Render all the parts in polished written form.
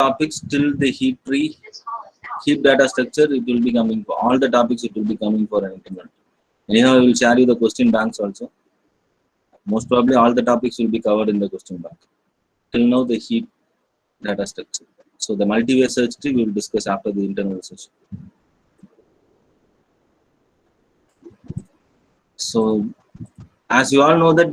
topics till the heap tree, heap data structure, it will be coming for all the topics, it will be coming for an internal. Anyhow, I will share you the question banks also. Most probably all the topics will be covered in the question bank. Till now, the heap data structure. So the multi-way search tree we will discuss after the internal session. So as you all know that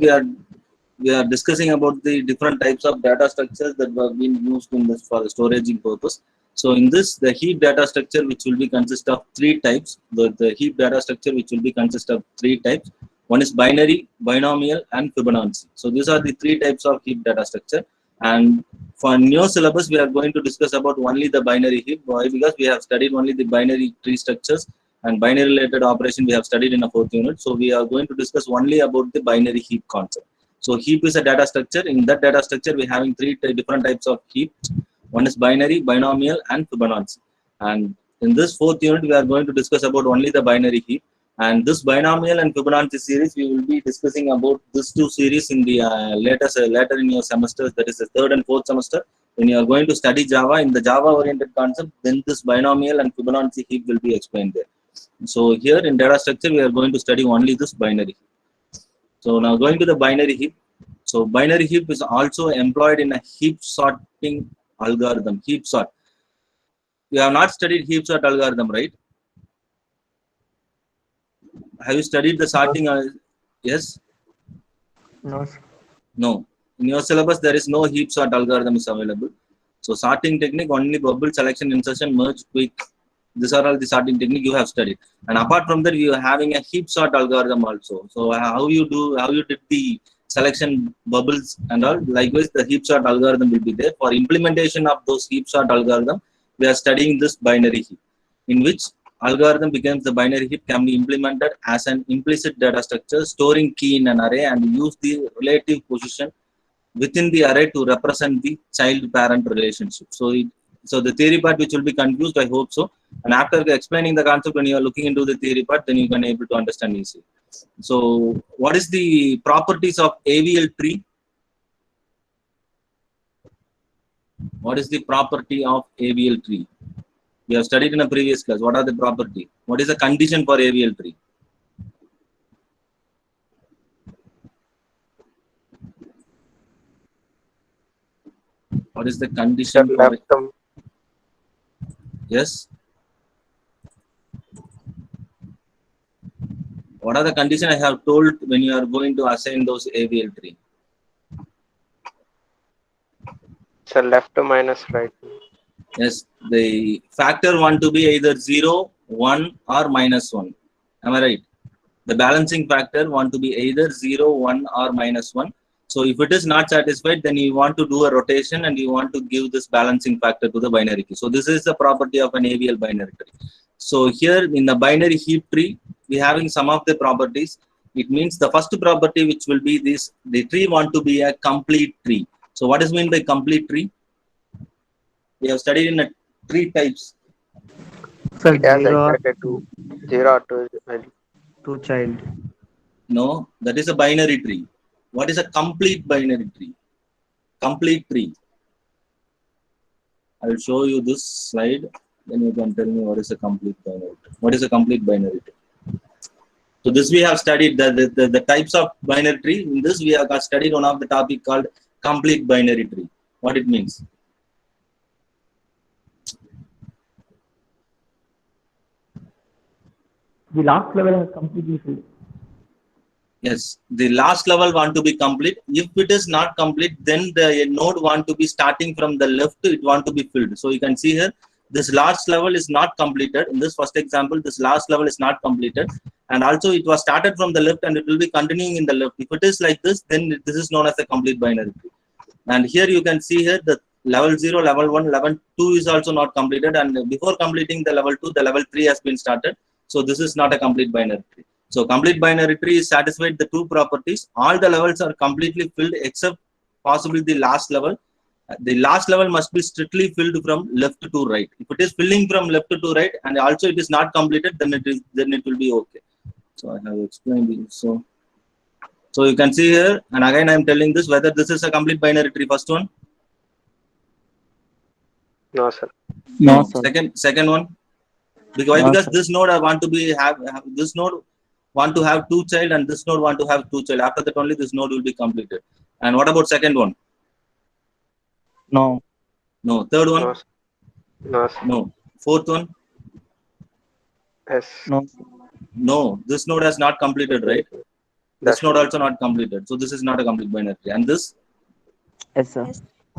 we are discussing about the different types of data structures that were being used in this for storaging purpose. So in this, the heap data structure, which will be consist of three types. The heap data structure, which will be consist of three types. One is binary, binomial, and Fibonacci. So these are the three types of heap data structure. And for new syllabus, we are going to discuss about only the binary heap. Why? Because we have studied only the binary tree structures and binary related operation we have studied in a fourth unit. So we are going to discuss only about the binary heap concept. So heap is a data structure. In that data structure, we are having three different types of heaps. One is binary, binomial, and Fibonacci. And in this fourth unit, we are going to discuss about only the binary heap. And this binomial and Fibonacci series, we will be discussing about these two series in the later in your semesters, that is the third and fourth semester. When you are going to study Java, in the Java-oriented concept, then this binomial and Fibonacci heap will be explained there. So here in data structure, we are going to study only this binary heap. So now going to the binary heap. So binary heap is also employed in a heap sorting algorithm. Heap sort. We have not studied heap sort algorithm, right? Have you studied the sorting? Yes? No, sir. No. In your syllabus, there is no heap sort algorithm is available. So sorting technique, only bubble, selection, insertion, merge, quick. These are all the sorting technique you have studied. And apart from that, you are having a heap sort algorithm also. So how you did the selection bubbles and all, likewise the heap sort algorithm will be there. For implementation of those heap sort algorithm, we are studying this binary heap, in which algorithm becomes the binary heap can be implemented as an implicit data structure, storing key in an array and use the relative position within the array to represent the child-parent relationship. So the theory part which will be confused, I hope so. And after explaining the concept, when you are looking into the theory part, then you can able to understand easily. So what is the properties of AVL tree? What is the property of AVL tree? We have studied in a previous class. What are the property? What is the condition for AVL tree? What is the condition for it? Yes. What are the conditions I have told when you are going to assign those AVL tree? So left to minus right. Yes, the factor want to be either 0, 1 or minus 1. Am I right? The balancing factor want to be either 0, 1 or minus 1. So if it is not satisfied, then you want to do a rotation and you want to give this balancing factor to the binary key. So this is the property of an AVL binary tree. So here in the binary heap tree, we having some of the properties. It means the first property which will be this, the tree want to be a complete tree. So what is meant by complete tree? We have studied in a tree types. Sir, It has zero exactly zero to to child. No, that is a binary tree. What is a complete binary tree? Complete tree. I will show you this slide. Then you can tell me what is a complete binary tree. What is a complete binary tree? So this we have studied the types of binary tree. In this we have studied one of the topic called complete binary tree. What it means? The last level has completely filled. Yes, the last level want to be complete. If it is not complete, then the node want to be starting from the left, it want to be filled. So you can see here, this last level is not completed. In this first example, this last level is not completed. And also it was started from the left and it will be continuing in the left. If it is like this, then this is known as a complete binary tree. And here you can see here the level 0, level 1, level 2 is also not completed. And before completing the level 2, the level 3 has been started. So this is not a complete binary tree. So complete binary tree is satisfied the two properties. All the levels are completely filled except possibly the last level. The last level must be strictly filled from left to right. If it is filling from left to right and also it is not completed, then it will be okay. So I have explained it. So you can see here, and again I am telling this whether this is a complete binary tree. First one. No, sir. No, No. sir. Second one. Why? No, Because sir. this node I want to be have this node want to have two child and this node want to have two child. After that only this node will be completed. And what about second one? No. No. Third one? No, sir. No, sir. No. Fourth one? Yes. No. No. This node has not completed, right? This That's node right. also not completed. So this is not a complete binary tree. And this? Yes, sir.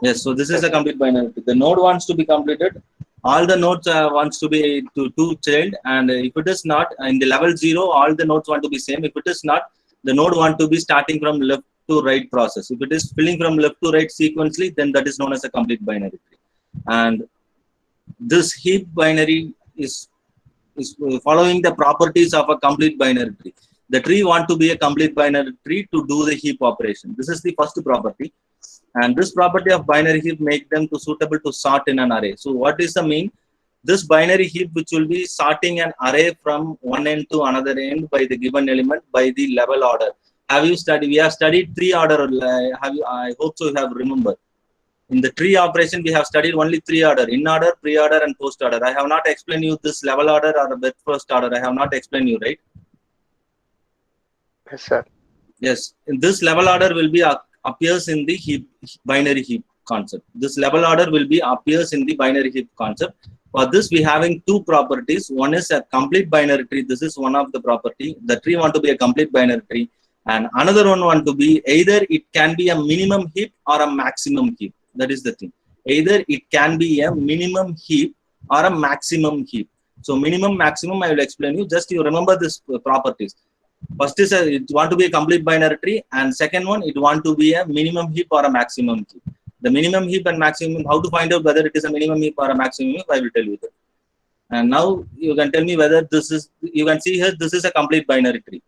Yes. So this is Yes. a complete binary tree. The node wants to be completed. All the nodes wants to be to two child, and if it is not in the level 0, all the nodes want to be same. If it is not, the node want to be starting from left to right process. If it is filling from left to right sequentially, then that is known as a complete binary tree. And this heap binary is following the properties of a complete binary tree. The tree want to be a complete binary tree to do the heap operation. This is the first property. And this property of binary heap make them to suitable to sort in an array. So what is the mean? This binary heap which will be sorting an array from one end to another end by the given element by the level order. Have you studied? We have studied three order. Have you? I hope so. You have remember. In the tree operation, we have studied only three order: in order, pre-order, and post-order. I have not explained you this level order or the first order. I have not explained you, right? Yes, sir. Yes. In this level order will be appears in the heap binary heap concept. This level order will be appears in the binary heap concept. For this, we having two properties. One is a complete binary tree. This is one of the property. The tree want to be a complete binary tree, and another one want to be either it can be a minimum heap or a maximum heap. That is the thing. Either it can be a minimum heap or a maximum heap. So minimum, maximum, I will explain you. Just you remember this properties. First is it want to be a complete binary tree, and second one it want to be a minimum heap or a maximum heap. The minimum heap and maximum, how to find out whether it is a minimum heap or a maximum heap, I will tell you that. And now you can tell me whether this is, you can see here this is a complete binary tree.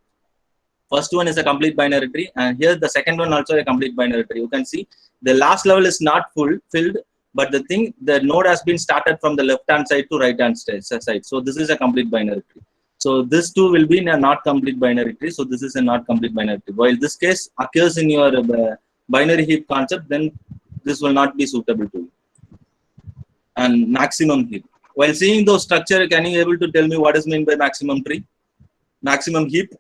First one is a complete binary tree, and here the second one also a complete binary tree. You can see the last level is not filled, but the thing, the node has been started from the left hand side to right hand side. So this is a complete binary tree. So this too will be in a not complete binary tree. So this is a not complete binary tree. While this case occurs in your binary heap concept, then this will not be suitable to you. And maximum heap. While seeing those structure, can you able to tell me what is meant by maximum tree? Maximum heap?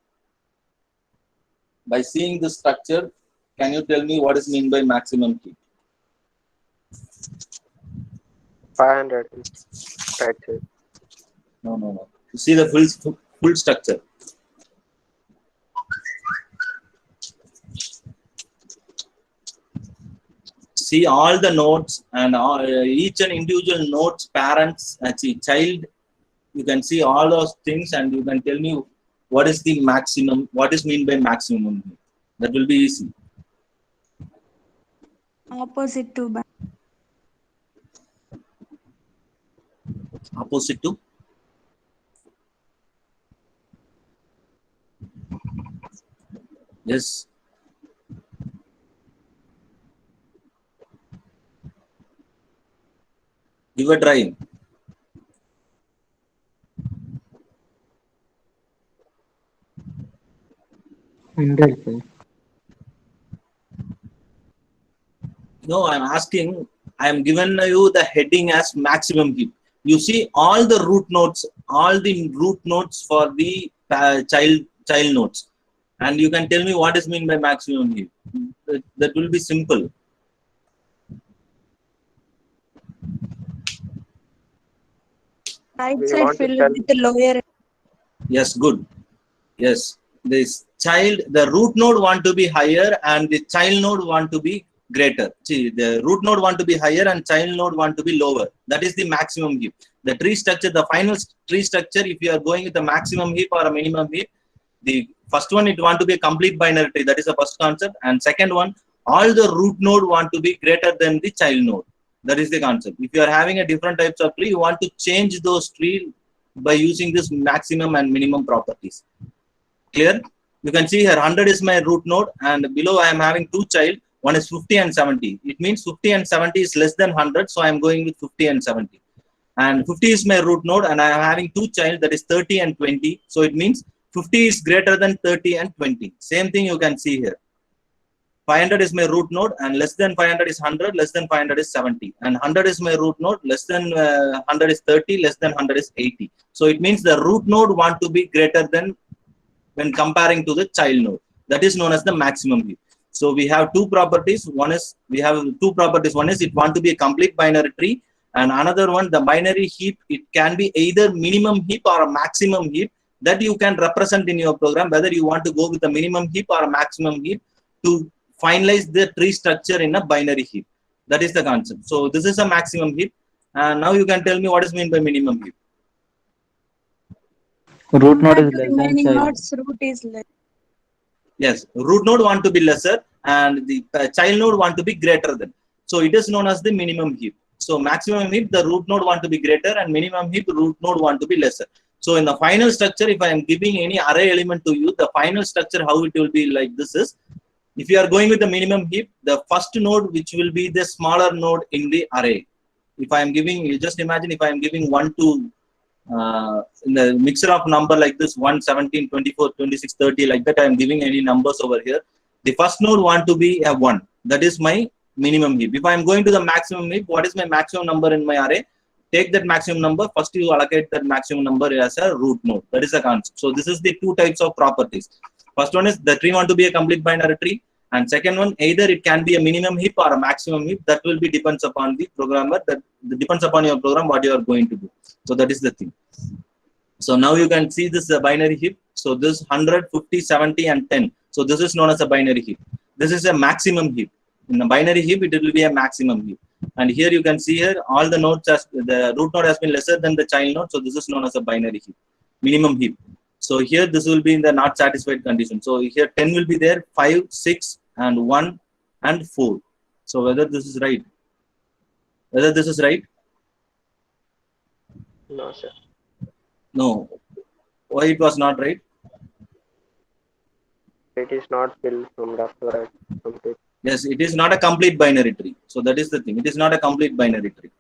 By seeing this structure, can you tell me what is meant by maximum heap? 500. Right, sir. No. You see the full structure. See all the nodes and each and individual nodes, parents, actually child. You can see all those things, and you can tell me what is the maximum. What is mean by maximum? That will be easy. Opposite to Opposite to. Yes. Give a try. No, I'm asking. I am given you the heading as maximum heap. You see all the root nodes for the child nodes, and you can tell me what is mean by maximum heap. That will be simple. right We side want to filled tell with the lower. Yes, good. Yes, this child, the root node want to be higher and the child node want to be greater. See, the root node want to be higher and child node want to be lower. That is the maximum heap. The tree structure, the final tree structure, if you are going with the maximum heap or a minimum heap, the first one, it want to be a complete binary tree. That is the first concept. And second one, all the root node want to be greater than the child node. That is the concept. If you are having a different types of tree, you want to change those tree by using this maximum and minimum properties. Clear? You can see here 100 is my root node, and below I am having two child. One is 50 and 70. It means 50 and 70 is less than 100, so I am going with 50 and 70. And 50 is my root node, and I am having two child, that is 30 and 20. So it means 50 is greater than 30 and 20. Same thing you can see here. 500 is my root node, and less than 500 is 100, less than 500 is 70, and 100 is my root node, less than 100 is 30, less than 100 is 80. So it means the root node want to be greater than when comparing to the child node. That is known as the maximum heap. So we have two properties. One is One is it want to be a complete binary tree, and another one, the binary heap, it can be either minimum heap or a maximum heap that you can represent in your program, whether you want to go with a minimum heap or a maximum heap to finalize the tree structure in a binary heap. That is the concept. So this is a maximum heap. And now you can tell me what is meant by minimum heap. Root node Compared is to less than remaining child. nodes, root is less. Yes, root node want to be lesser and the child node want to be greater than. So it is known as the minimum heap. So maximum heap, the root node want to be greater, and minimum heap, root node want to be lesser. So in the final structure, if I am giving any array element to you, the final structure, how it will be like this is, if you are going with the minimum heap, the first node, which will be the smaller node in the array. If I am giving, you just imagine if I am giving 1 to in the mixture of number like this, 1, 17, 24, 26, 30, like that, I am giving any numbers over here. The first node want to be a 1. That is my minimum heap. If I am going to the maximum heap, what is my maximum number in my array? Take that maximum number. First, you allocate that maximum number as a root node. That is the concept. So this is the two types of properties. First one is the tree want to be a complete binary tree. And second one, either it can be a minimum heap or a maximum heap. That will be depends upon the programmer. That depends upon your program what you are going to do. So that is the thing. So now you can see this binary heap. So this 100, 50, 70, and 10. So this is known as a binary heap. This is a maximum heap. In the binary heap, it will be a maximum heap. And here you can see here all the nodes as the root node has been lesser than the child node. So this is known as a binary heap, minimum heap. So here this will be in the not satisfied condition. So here 10 will be there, 5, 6, and 1, and 4. So whether this is right? Whether this is right? No, sir. No. Why it was not right? It is not filled from left to right. Complete. Yes, it is not a complete binary tree. So that is the thing. It is not a complete binary tree.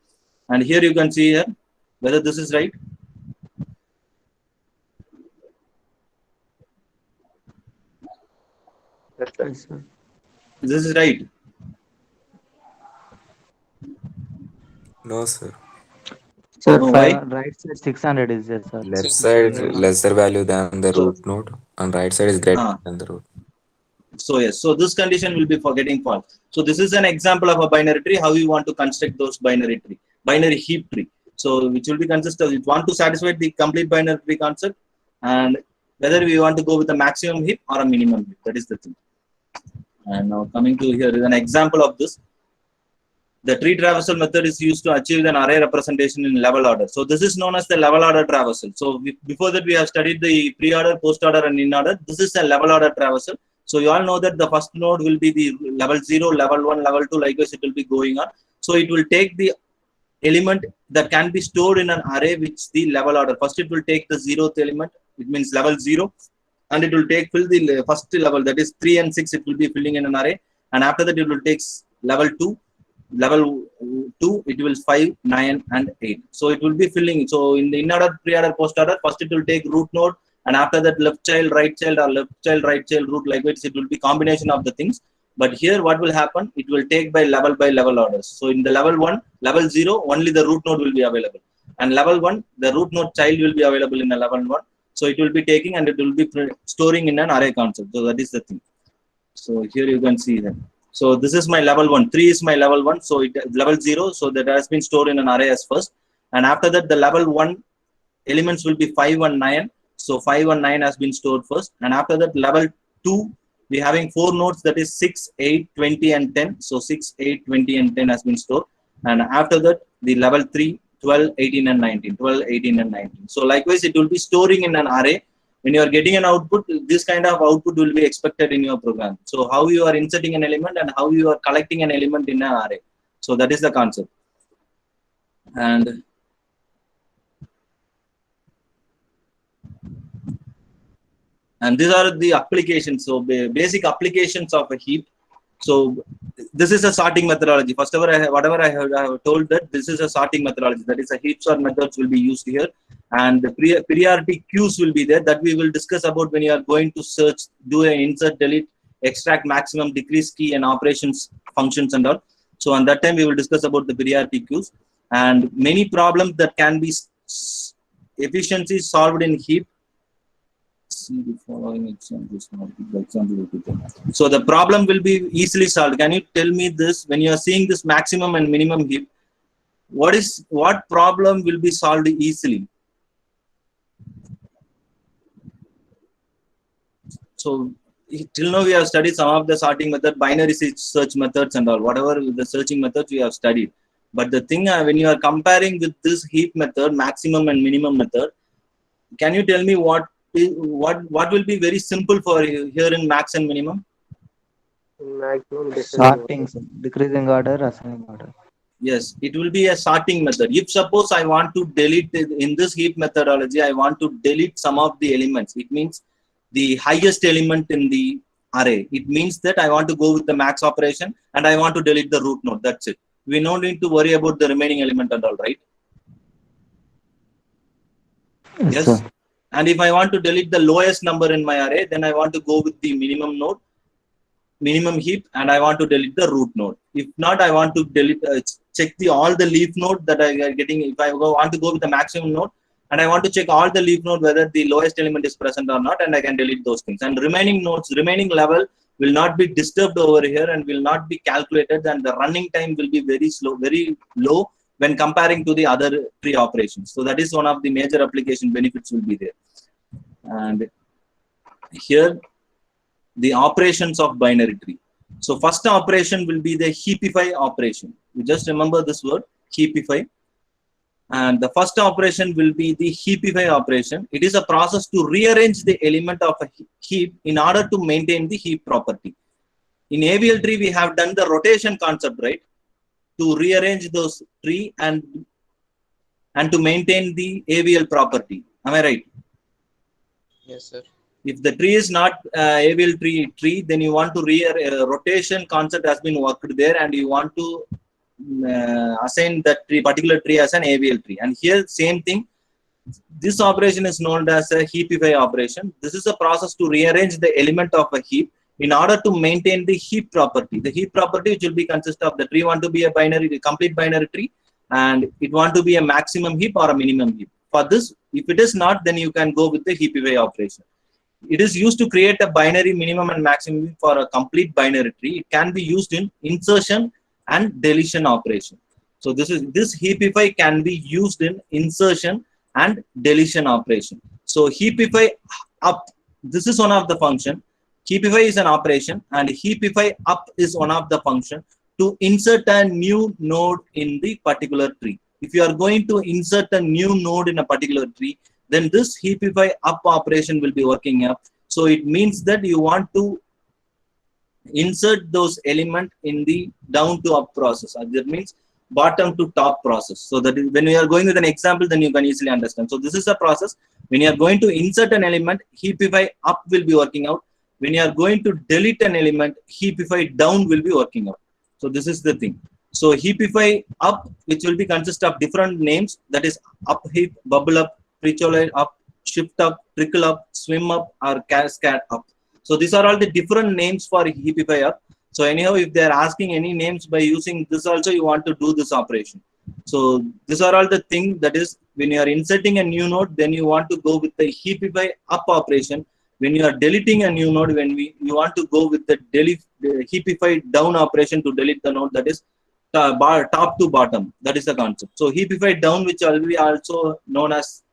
And here you can see here whether this is right. Yes, sir. Yes, sir. This is right. No, sir. Sir, No, why? right side 600 is there, sir. Left side lesser value than the So- root node, and right side is greater Ah. than the root. So yes, so this condition will be for getting false. So this is an example of a binary tree, how you want to construct those binary heap tree. So which will be consistent, you want to satisfy the complete binary tree concept, and whether we want to go with a maximum heap or a minimum heap, that is the thing. And now coming to here is an example of this. The tree traversal method is used to achieve an array representation in level order. So this is known as the level order traversal. So before that we have studied the pre-order, post-order, and in-order. This is a level order traversal. So you all know that the first node will be the level 0, level 1, level 2, likewise it will be going on. So it will take the element that can be stored in an array which the level order. First it will take the 0th element, it means level 0, and it will fill the first level, that is 3 and 6, it will be filling in an array. And after that it will take level 2, it will 5, 9, and 8. So it will be filling. So in the in-order, pre-order, post-order, first it will take root node, and after that left child, right child, or left child, right child, root, likewise it will be combination of the things. But here what will happen, it will take by level orders. So in the level 1, level 0, only the root node will be available, and level 1, the root node child will be available in the level 1. So it will be taking and it will be storing in an array concept. So that is the thing. So here you can see that. So this is my level 1, 3 is my level 1, so it level 0, so that has been stored in an array as first. And after that the level 1 elements will be 5 and 9. So 5 and 9 has been stored first, and after that level 2 we having 4 nodes, that is 6, 8, 20, and 10. So 6, 8, 20, and 10 has been stored, and after that the level 3, 12, 18, and 19, 12, 18, and 19. So likewise it will be storing in an array. When you are getting an output, this kind of output will be expected in your program. So how you are inserting an element and how you are collecting an element in an array. So that is the concept. And these are the applications. So basic applications of a heap. So this is a sorting methodology. First of all, whatever I have told that this is a sorting methodology. That is a heap sort methods will be used here, and the priority queues will be there. That we will discuss about when you are going to search, do an insert, delete extract maximum, decrease key and operations functions and all. So on that time we will discuss about the priority queues and many problems that can be efficiently solved in heap. See the following examples. So the problem will be easily solved. Can you tell me this, when you are seeing this maximum and minimum heap, what problem will be solved easily? So till now we have studied some of the sorting method, binary search methods and all, whatever the searching methods we have studied. But the thing when you are comparing with this heap method, maximum and minimum method, can you tell me what will be very simple for you here in max and minimum? Maximum Sorting, sir. Decreasing order, ascending order. Yes, it will be a sorting method. If suppose I want to delete in this heap methodology, I want to delete some of the elements. It means the highest element in the array. It means that I want to go with the max operation and I want to delete the root node. That's it. We don't need to worry about the remaining element and all, right? Yes. Sir. And if I want to delete the lowest number in my array, then I want to go with the minimum node, minimum heap, and I want to delete the root node. If not, I want to delete, check all the leaf node that I am getting. If I want to go with the maximum node, and I want to check all the leaf node whether the lowest element is present or not, and I can delete those things. And remaining nodes, remaining level will not be disturbed over here and will not be calculated, and the running time will be very slow, very low when comparing to the other tree operations. So that is one of the major application benefits will be there. And here the operations of binary tree. So first operation will be the heapify operation. You just remember this word, heapify. And the first operation will be the heapify operation. It is a process to rearrange the element of a heap in order to maintain the heap property. In AVL tree, we have done the rotation concept, right? To rearrange those tree and to maintain the AVL property. Am I right? Yes, sir. If the tree is not AVL tree, then you want to rotation concept has been worked there, and you want to assign that particular tree as an AVL tree. And here same thing. This operation is known as a heapify operation. This is a process to rearrange the element of a heap in order to maintain the heap property. The heap property which will be consist of the tree want to be a binary, complete binary tree, and it want to be a maximum heap or a minimum heap. For this, if it is not, then you can go with the heapify operation. It is used to create a binary minimum and maximum heap for a complete binary tree. It can be used in insertion and deletion operation. So this heapify can be used in insertion and deletion operation. So heapify up, this is one of the function. Heapify is an operation, and heapify up is one of the function to insert a new node in the particular tree. If you are going to insert a new node in a particular tree, then this heapify up operation will be working up. So it means that you want to insert those elements in the down to up process. That means bottom to top process. So that is, when we are going with an example, then you can easily understand. So this is a process. When you are going to insert an element, heapify up will be working out. When you are going to delete an element, heapify down will be working out. So this is the thing. So heapify up, which will be consist of different names, that is up heap, bubble up, pre-choline up, shift up, trickle up, swim up, or cascade up. So these are all the different names for heapify up. So anyhow, if they are asking any names by using this also, you want to do this operation. So these are all the things, that is when you are inserting a new node, then you want to go with the heapify up operation. When you are deleting a new node, you want to go with the heapify down operation to delete the node, that is top to bottom. That is the concept. So heapify down, which will be also known as,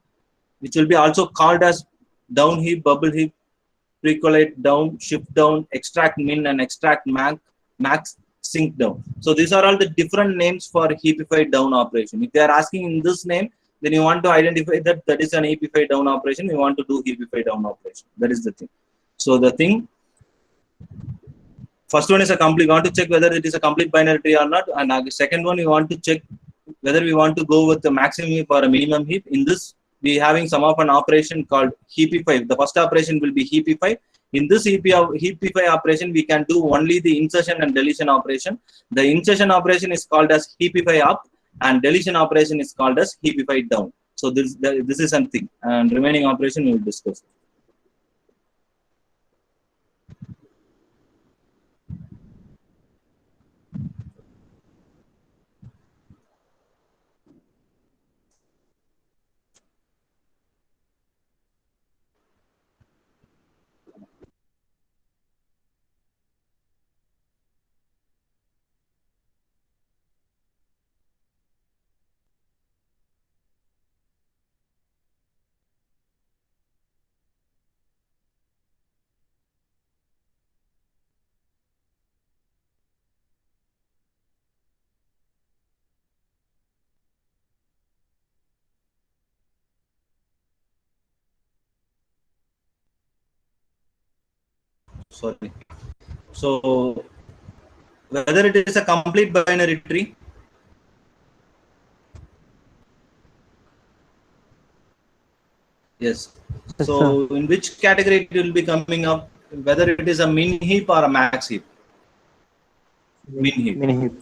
which will be also called as down heap, bubble heap, pre-collate down, shift down, extract min, and extract max, sink down. So these are all the different names for heapify down operation. If they are asking in this name, then you want to identify that that is an heapify down operation. You want to do heapify down operation. That is the thing. So the thing, first one is a complete. You want to check whether it is a complete binary tree or not. And the second one, you want to check whether we want to go with the maximum heap or a minimum heap. In this, we having some of an operation called heapify. The first operation will be heapify. In this heapify operation, we can do only the insertion and deletion operation. The insertion operation is called as heapify up, and deletion operation is called as heapify down. So this is something, and remaining operation we will discuss. sorry. So whether it is a complete binary tree, yes. Yes, So sir. in which category it will be coming up? Whether it is a min heap or a max heap? Min heap. Mini heap.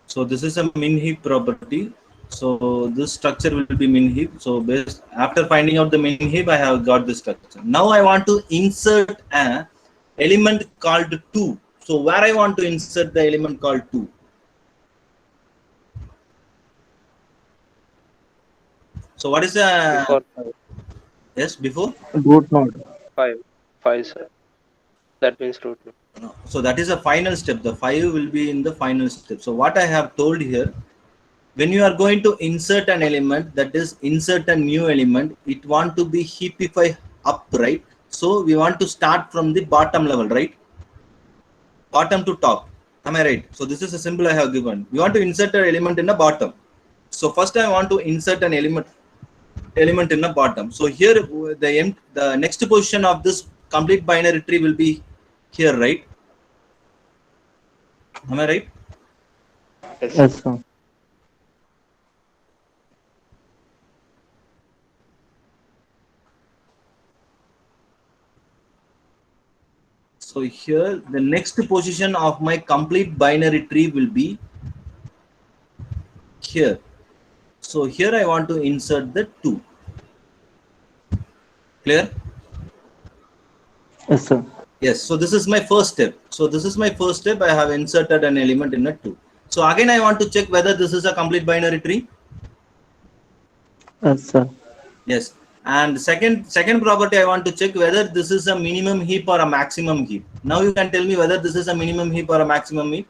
So this is a min heap property. So this structure will be min heap. So based after finding out the min heap, I have got this structure. Now I want to insert a element called 2. So where I want to insert the element called 2? So what is the Before five. yes before? Root node. Five, sir. That means root node. No. So that is a final step. The 5 will be in the final step. So what I have told here, when you are going to insert an element, that is insert a new element, it want to be heapify up, right? So we want to start from the bottom level, right? Bottom to top. Am I right? So this is a symbol I have given. We want to insert an element in the bottom. So first I want to insert an element in the bottom. So here the next position of this complete binary tree will be here, right? Am I right? Yes, sir. Yes, sir. So here the next position of my complete binary tree will be here. So here I want to insert the 2. Clear? Yes, sir. Yes. So this is my first step. So this is my first step. I have inserted an element in a 2. So again I want to check whether this is a complete binary tree. Yes, sir. Yes. And second property I want to check whether this is a minimum heap or a maximum heap. Now you can tell me whether this is a minimum heap or a maximum heap.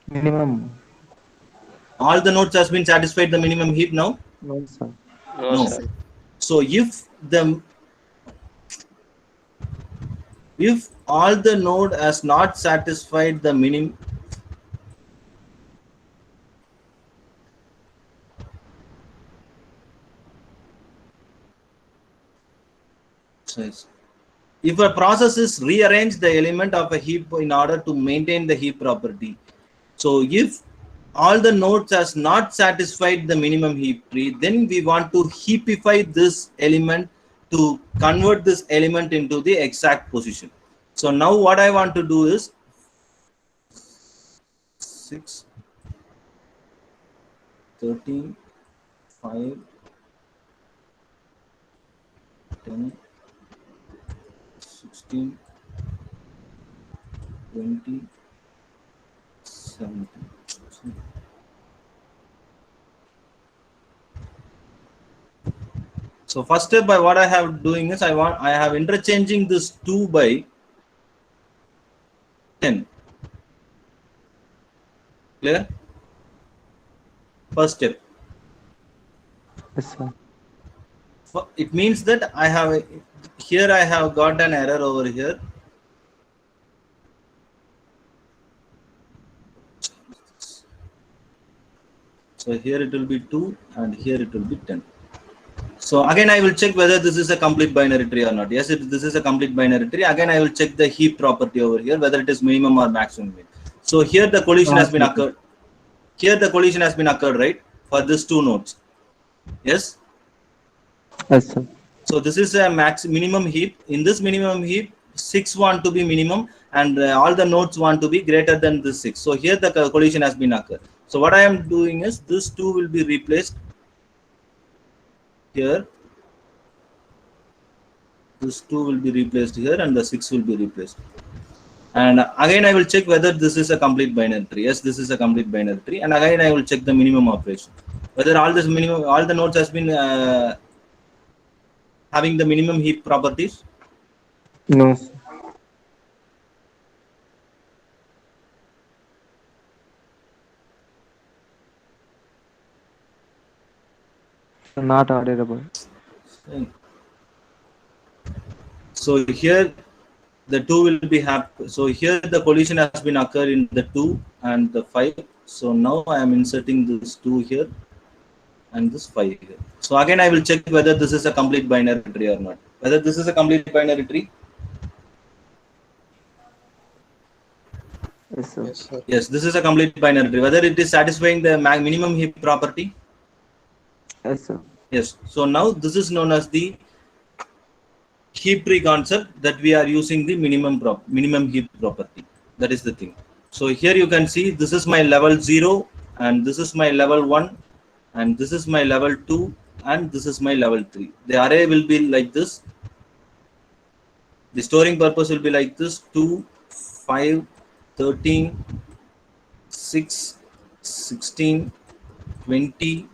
Minimum. All the nodes has been satisfied the minimum heap now. No, sir. No, No. sir. So if all the node has not satisfied the minimum, if a process is rearrange the element of a heap in order to maintain the heap property. So if all the nodes has not satisfied the minimum heap tree, then we want to heapify this element to convert this element into the exact position. So now what I want to do is 6, 13, 5, 10, 16, 20, 17. So first step by what I have doing is I have interchanging this 2 by 10. Clear? First step. Yes, sir. It means that I have here I have got an error over here. So here it will be 2 and here it will be 10. So again I will check whether this is a complete binary tree or not. Yes, this is a complete binary tree. Again I will check the heap property over here whether it is minimum or maximum. So here the collision has been occurred. Here the collision has been occurred, right? For these 2 nodes. Yes. Yes, sir. So this is a minimum heap. In this minimum heap, 6 want to be minimum and all the nodes want to be greater than this 6. So here the collision has been occurred. So what I am doing is this 2 will be replaced here. This 2 will be replaced here and the 6 will be replaced. And again I will check whether this is a complete binary tree. Yes, this is a complete binary tree. And again I will check the minimum operation. Whether all the nodes has been having the minimum heap properties. No, sir. Not audible. So here the 2 will be happy. So here the collision has been occurred in the 2 and the 5. So now I am inserting this 2 here. and this 5 here. So again, I will check whether this is a complete binary tree or not. Whether this is a complete binary tree. Yes, sir. Yes, sir. Yes, this is a complete binary tree. Whether it is satisfying the minimum heap property. Yes, sir. Yes. So now this is known as the heap tree concept, that we are using the minimum heap property. That is the thing. So here you can see this is my level 0 and this is my level 1 and this is my level 2 and this is my level 3. The array will be like this. The storing purpose will be like this: 2, 5, 13, 6, 16, 20,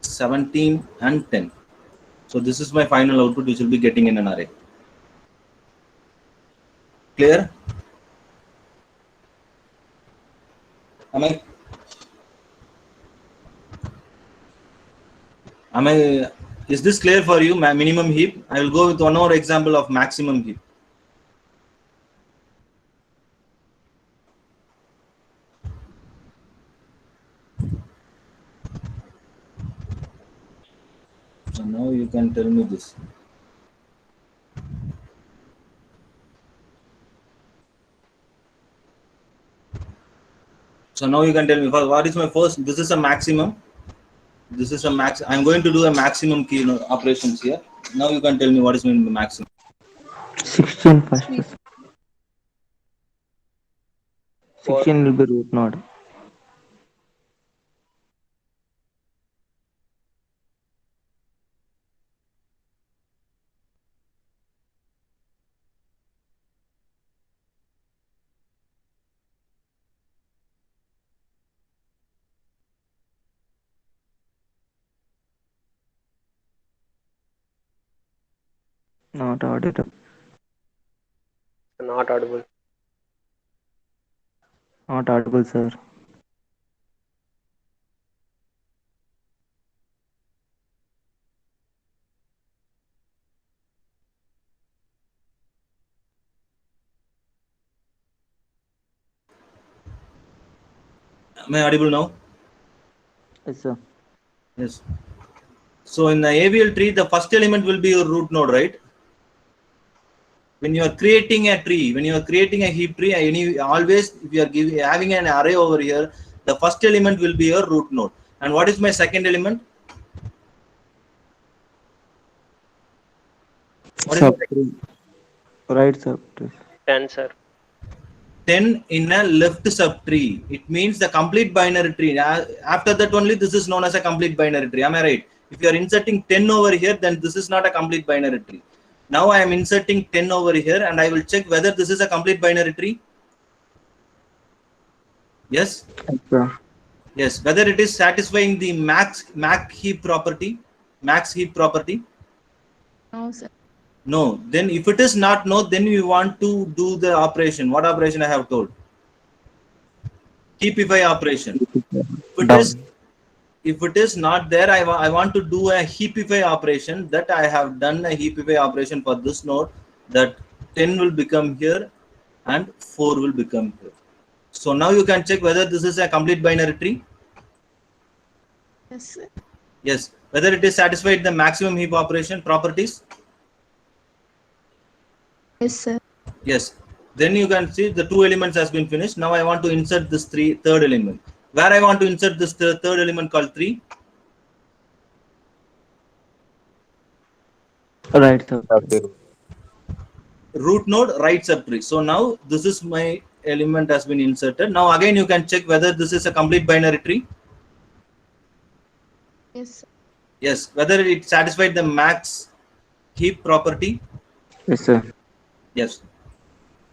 17 and 10. So this is my final output which will be getting in an array. Clear? Is this clear for you? Minimum heap. I will go with one more example of maximum heap. So now you can tell me this. So now you can tell me what is my first. This is a maximum. This is a max. I'm going to do a maximum key operations here. Now you can tell me what is my maximum. 16 first. 16 will be root node. Not audible. Not audible. Not audible, sir. Am I audible now? Yes, sir. Yes. So in the AVL tree, the first element will be your root node, right? When you are creating a tree, when you are creating a heap tree, always if you are having an array over here, the first element will be your root node. And what is my second element? What is Sub tree. Right sub tree. 10, sir. 10 in a left subtree. It means the complete binary tree. After that only this is known as a complete binary tree. Am I right? If you are inserting 10 over here, then this is not a complete binary tree. Now I am inserting 10 over here and I will check whether this is a complete binary tree. Yes? Yes, sir. Yes. Whether it is satisfying the max heap property. Max heap property. No, sir. No. Then if it is not no, then you want to do the operation. What operation I have told? Heapify operation. If it is not there, I want to do a heapify operation. That I have done a heapify operation for this node. That 10 will become here and 4 will become here. So now you can check whether this is a complete binary tree. Yes, sir. Yes. Whether it is satisfied the maximum heap operation properties. Yes, sir. Yes. Then you can see the two elements has been finished. Now I want to insert this third element. Where I want to insert this third element called 3. Right sub tree. Root node, right subtree. So now this is my element has been inserted. Now again you can check whether this is a complete binary tree. Yes, sir. Yes. Whether it satisfied the max heap property. Yes, sir. Yes.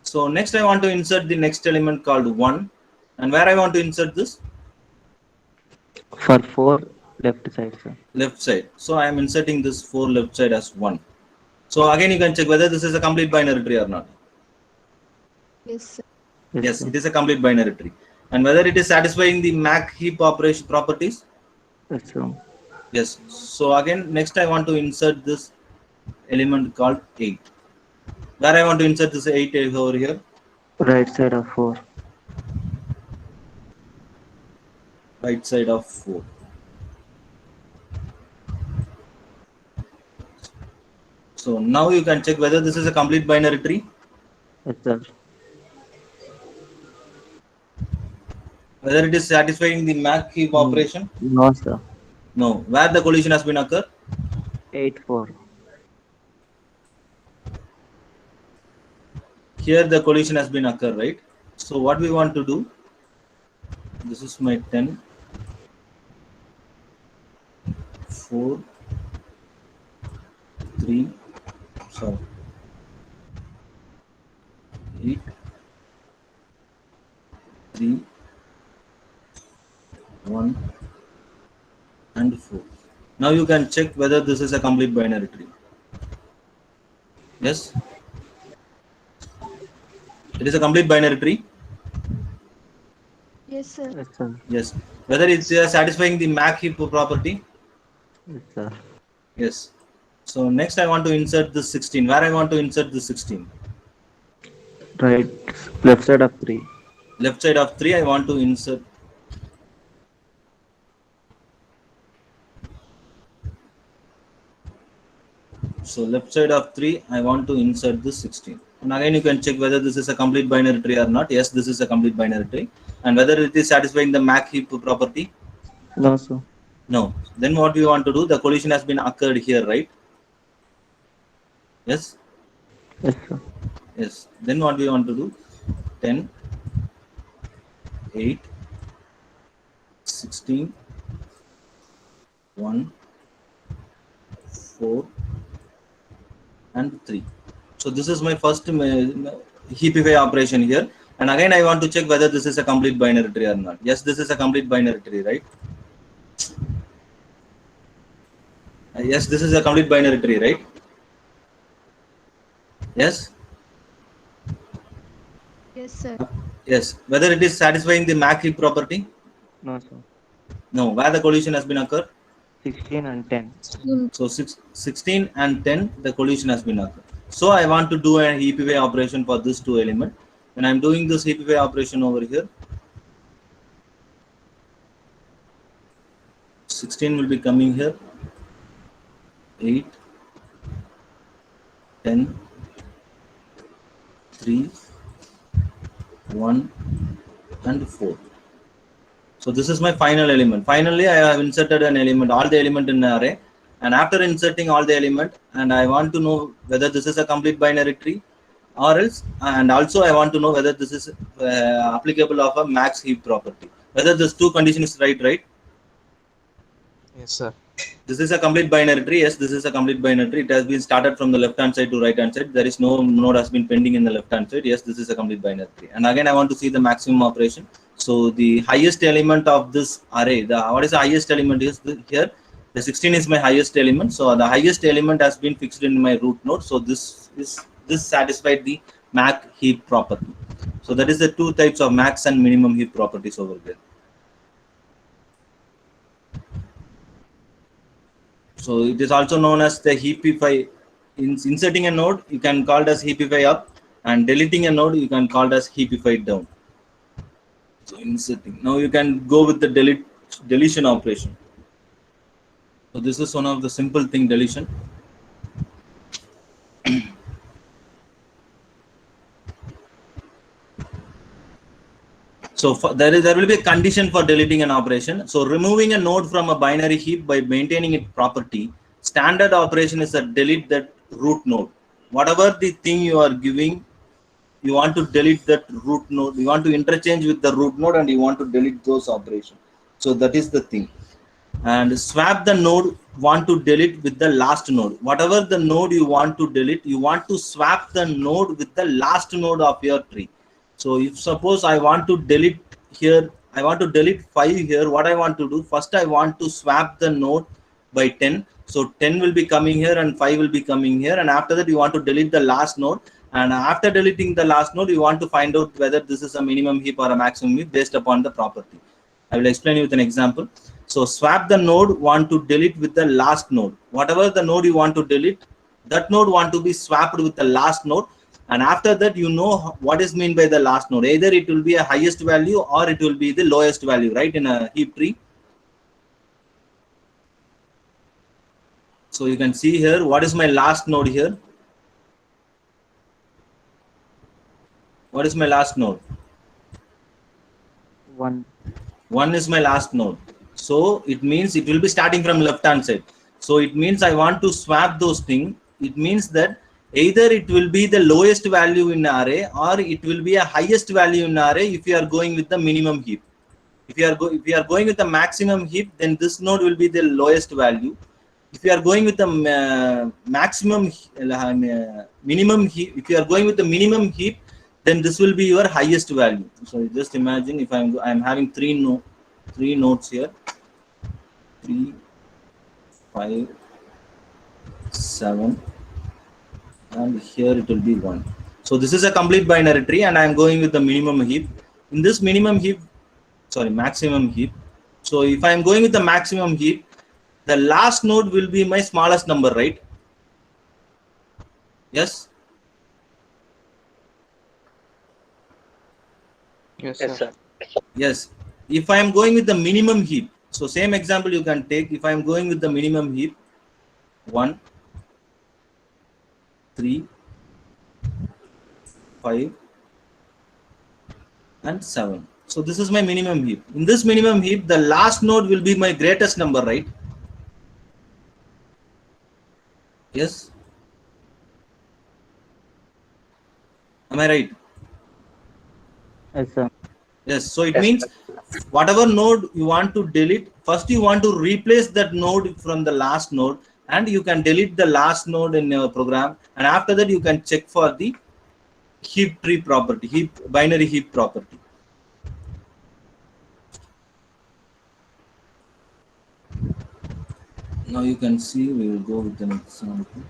So next I want to insert the next element called 1. And where I want to insert this? For 4 left side, sir. Left side. So I am inserting this 4 left side as 1. So again you can check whether this is a complete binary tree or not. Yes, sir. Yes, sir. it is a complete binary tree. And whether it is satisfying the max heap operation properties. Yes, sir. Yes. So again next I want to insert this element called 8. Where I want to insert this 8 over here. Right side of 4. Right side of 4. now you can check whether this is a complete binary tree. Yes, sir. Whether it is satisfying the MAC heap operation. No, sir. No. Where the collision has been occurred? 8-4. Here the collision has been occurred, right? So what we want to do, this is my 10, 4, 3, sorry, 8, 3, 1 and 4. Now you can check whether this is a complete binary tree. Yes? It is a complete binary tree. Yes, sir. Yes, sir. Yes. Whether it's satisfying the MAC heap property. Yes, sir. Yes. So next I want to insert this 16. Where I want to insert this 16? Right. Left side of 3. Left side of 3 I want to insert. So left side of 3 I want to insert this 16. And again you can check whether this is a complete binary tree or not. Yes, this is a complete binary tree. And whether it is satisfying the MAC heap property. No, sir. No. Then what we want to do, the collision has been occurred here, right? Yes. Yes, sir. Yes. Then what we want to do, 10, 8, 16, 1, 4 and 3. So this is my first heapify operation here. And again I want to check whether this is a complete binary tree or not. Yes, this is a complete binary tree, right? Yes, this is a complete binary tree, right? Yes? Yes, sir. Yes. Whether it is satisfying the MAC heap property? No, sir. No. Where the collision has been occurred? 16 and 10. So 16 and 10, the collision has been occurred. So I want to do a heapify operation for this two element. When I'm doing this heapify operation over here, 16 will be coming here, 8, 10, 3, 1 and 4. So this is my final element. Finally, I have inserted an element, all the element in the array. And after inserting all the element, and I want to know whether this is a complete binary tree or else, and also I want to know whether this is applicable of a max heap property. Whether this two conditions is right? Yes, sir. This is a complete binary tree. Yes, this is a complete binary tree. It has been started from the left hand side to right hand side. There is no node has been pending in the left hand side. Yes, this is a complete binary tree. And again, I want to see the maximum operation. So the highest element of this array, what is the highest element is here? The 16 is my highest element. So the highest element has been fixed in my root node. So this satisfied the max heap property. So that is the two types of max and minimum heap properties over there. So it is also known as the heapify. Inserting a node, you can call it as heapify up, and deleting a node, you can call it as heapify down. So inserting. Now you can go with the deletion operation. So this is one of the simple thing, deletion. So there will be a condition for deleting an operation. So removing a node from a binary heap by maintaining its property, standard operation is to delete that root node. Whatever the thing you are giving, you want to delete that root node. You want to interchange with the root node and you want to delete those operations. So that is the thing. And swap the node, want to delete with the last node. Whatever the node you want to delete, you want to swap the node with the last node of your tree. So if suppose I want to delete here, I want to delete 5 here, what I want to do, first I want to swap the node by 10. So 10 will be coming here and 5 will be coming here. And after that, you want to delete the last node. And after deleting the last node, you want to find out whether this is a minimum heap or a maximum heap based upon the property. I will explain you with an example. So swap the node, want to delete with the last node. Whatever the node you want to delete, that node want to be swapped with the last node. And after that, you know what is meant by the last node. Either it will be a highest value or it will be the lowest value, right, in a heap tree. So you can see here, what is my last node here? What is my last node? 1. 1 is my last node. So it means it will be starting from left hand side. So it means I want to swap those things. It means that either it will be the lowest value in array or it will be a highest value in array if you are going with the minimum heap. If you are going with the maximum heap, then this node will be the lowest value. If you are going with the minimum heap, if you are going with the minimum heap, then this will be your highest value. So just imagine if I'm having three nodes here, 3, 5, 7, and here it will be 1. So this is a complete binary tree, and I am going with the minimum heap. In this maximum heap. So if I am going with the maximum heap, the last node will be my smallest number, right? Yes. Yes, Yes, sir. sir. Yes. If I am going with the minimum heap, so same example you can take. If I am going with the minimum heap, 1, 3, 5, and 7. So this is my minimum heap. In this minimum heap, the last node will be my greatest number, right? Yes. Am I right? Yes, sir. Yes. So it Yes, means sir. whatever node you want to delete, first you want to replace that node from the last node, and you can delete the last node in your program, and after that you can check for the heap tree property, binary heap property. Now you can see, we will go with an example.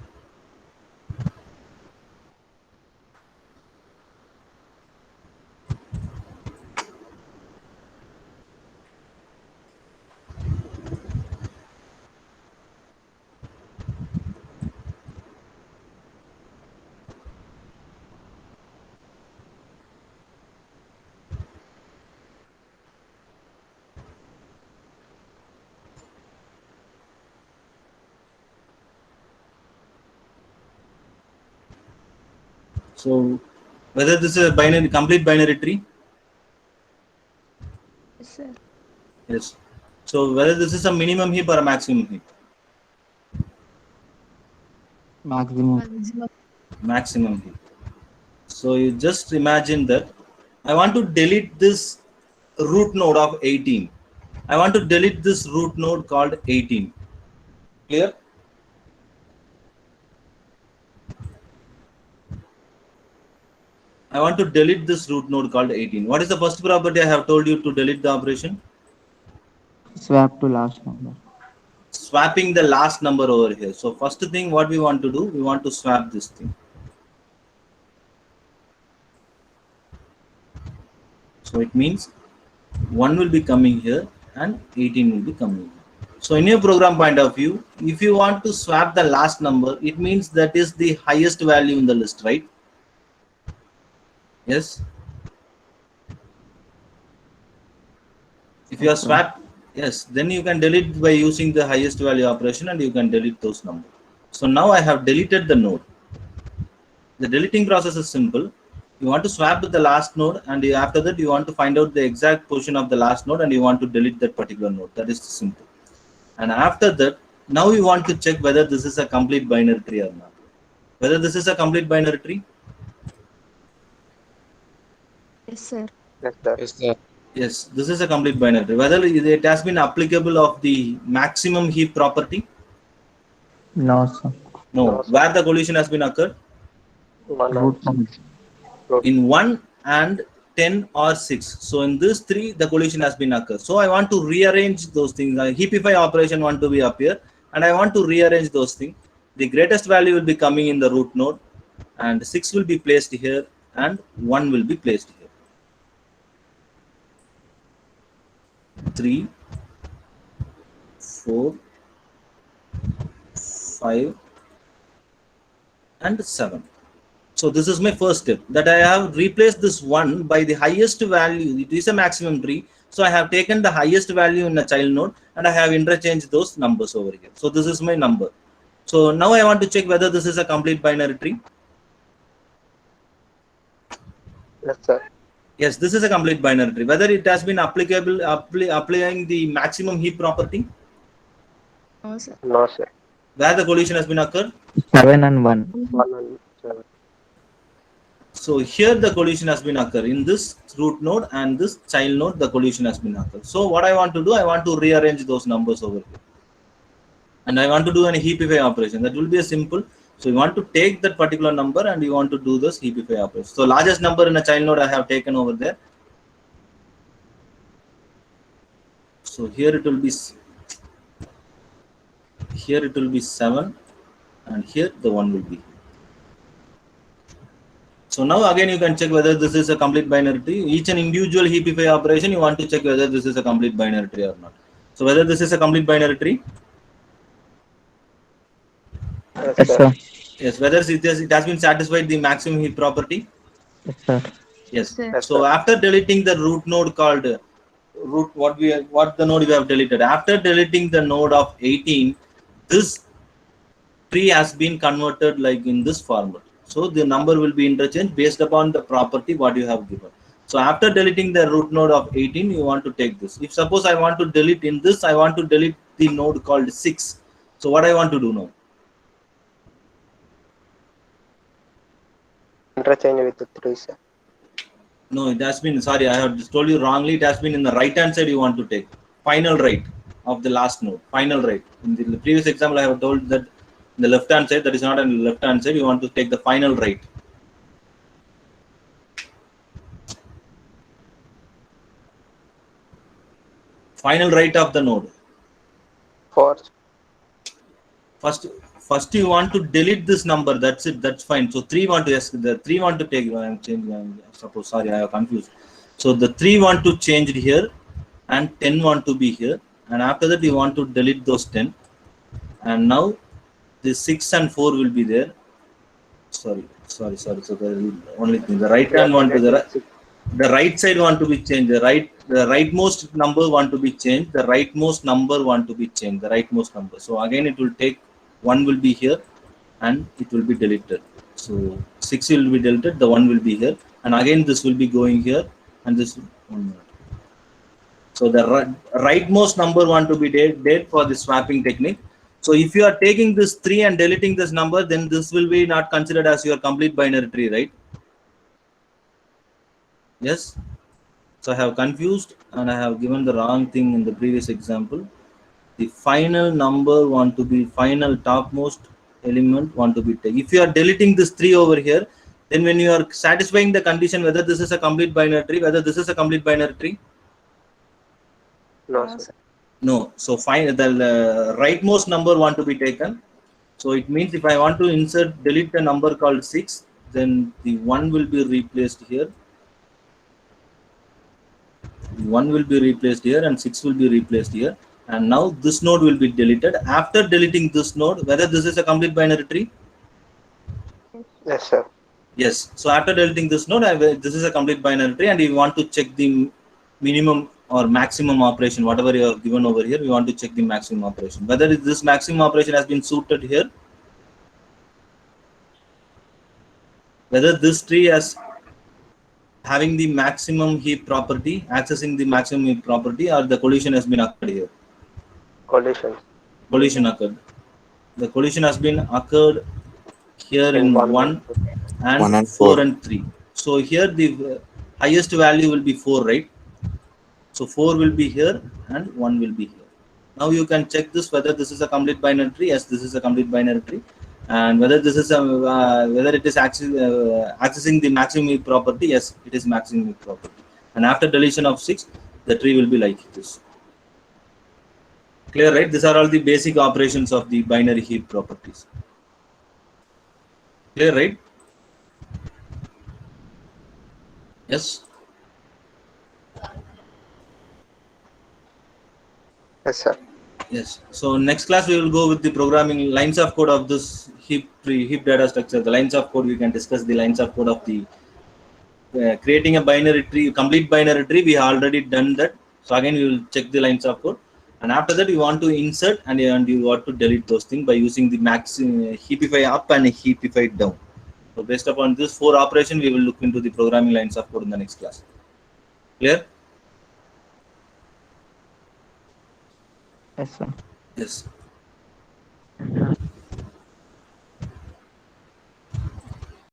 So whether this is a complete binary tree? Yes, sir. Yes. So whether this is a minimum heap or a maximum heap? Maximum. Maximum. Maximum heap. So you just imagine that I want to delete this root node of 18. I want to delete this root node called 18. Clear? I want to delete this root node called 18. What is the first property I have told you to delete the operation? Swap to last number. Swapping the last number over here. So first thing what we want to do, we want to swap this thing. So it means 1 will be coming here and 18 will be coming here. So in your program point of view, if you want to swap the last number, it means that is the highest value in the list, right? Yes. If you are swapped, yes, then you can delete by using the highest value operation, and you can delete those numbers. So now I have deleted the node. The deleting process is simple. You want to swap with the last node, and after that you want to find out the exact position of the last node, and you want to delete that particular node. That is simple. And after that, now you want to check whether this is a complete binary tree or not. Whether this is a complete binary tree? Yes, sir. Yes, sir. Yes, sir. Yes, this is a complete binary tree. Whether it has been applicable of the maximum heap property? No, sir. No. No, sir. Where the collision has been occurred? One Root node. In 1 and 10 or 6. So in this 3, the collision has been occurred. So I want to rearrange those things. Heapify operation want to be up here, and I want to rearrange those things. The greatest value will be coming in the root node, and 6 will be placed here, and 1 will be placed here. 3, 4, 5, and 7. So this is my first step, that I have replaced this 1 by the highest value. It is a maximum tree. So I have taken the highest value in a child node, and I have interchanged those numbers over here. So this is my number. So now I want to check whether this is a complete binary tree. Yes, sir. Yes, this is a complete binary tree. Whether it has been applying the maximum heap property, No, sir. No, sir. where the collision has been occurred. 7 and 1. 1 and 7. So here the collision has been occurred in this root node and this child node. The collision has been occurred. So what I want to do, I want to rearrange those numbers over here, and I want to do an heapify operation. That will be a simple. So you want to take that particular number and you want to do this heapify operation. So largest number in a child node I have taken over there. So here it will be 7, and here the 1 will be. So now again you can check whether this is a complete binary tree. Each an individual heapify operation you want to check whether this is a complete binary tree or not. So whether this is a complete binary tree. Yes, sir. Yes, whether it has been satisfied the maximum heap property. Yes, sir. Yes. Sir. Yes, So sir. after deleting the root node called what the node we have deleted, after deleting the node of 18, this tree has been converted like in this format. So the number will be interchanged based upon the property what you have given. So after deleting the root node of 18, you want to take this. If suppose I want to delete in this, I want to delete the node called 6. So what I want to do now? Interchange with the 3, sir. No, it has been, sorry, I have just told you wrongly. It has been in the right hand side you want to take. Final right of the last node. Final right. In the previous example, I have told that in the left hand side, that is not on the left hand side, you want to take the final right. Final right of the node. 4. First you want to delete this number. That's it. That's fine. So 3 want to, yes, the 3 want to take, I am changing, suppose, sorry, I have confused. So the 3 want to change it here and 10 want to be here. And after that you want to delete those 10. And now the 6 and 4 will be there. Sorry. So the only thing, the right hand want to the right side want to be changed. The rightmost number want to be changed. The rightmost number want to be changed. The rightmost number. So again it will take 1 will be here and it will be deleted. So 6 will be deleted. The 1 will be here, and again this will be going here, and this 1 minute. So the rightmost number want to be dead for the swapping technique. So if you are taking this 3 and deleting this number, then this will be not considered as your complete binary tree, right? Yes. So I have confused and I have given the wrong thing in the previous example. The final number want to be final topmost element want to be taken. If you are deleting this 3 over here, then when you are satisfying the condition whether this is a complete binary tree, whether this is a complete binary tree. No, No, sir. sir. No. So the rightmost number want to be taken. So it means if I want to delete the number called 6, then the 1 will be replaced here. 1 will be replaced here and 6 will be replaced here. And now this node will be deleted. After deleting this node, whether this is a complete binary tree? Yes, sir. Yes. So after deleting this node, this is a complete binary tree, and you want to check the minimum or maximum operation, whatever you have given over here, we want to check the maximum operation. Whether this maximum operation has been suited here, whether this tree is having the maximum heap property, accessing the maximum heap property, or the collision has been occurred here. Collision occurred. The collision has been occurred here in 1 and 4 and 3. So here the highest value will be 4, right? So 4 will be here and 1 will be here. Now you can check this whether this is a complete binary tree. Yes, this is a complete binary tree. And whether this is whether it is accessing the maximum heap property. Yes, it is maximum heap property. And after deletion of 6, the tree will be like this. Clear, right? These are all the basic operations of the binary heap properties. Clear, right? Yes. Yes, sir. Yes. So next class we will go with the programming lines of code of this heap data structure. The lines of code, we can discuss the lines of code of the creating a binary tree, complete binary tree. We have already done that. So again we will check the lines of code, and after that you want to insert and you want to delete those things by using the max heapify up and heapify down. So based upon this 4 operation, we will look into the programming lines of code in the next class. Clear? Yes, sir. Yes.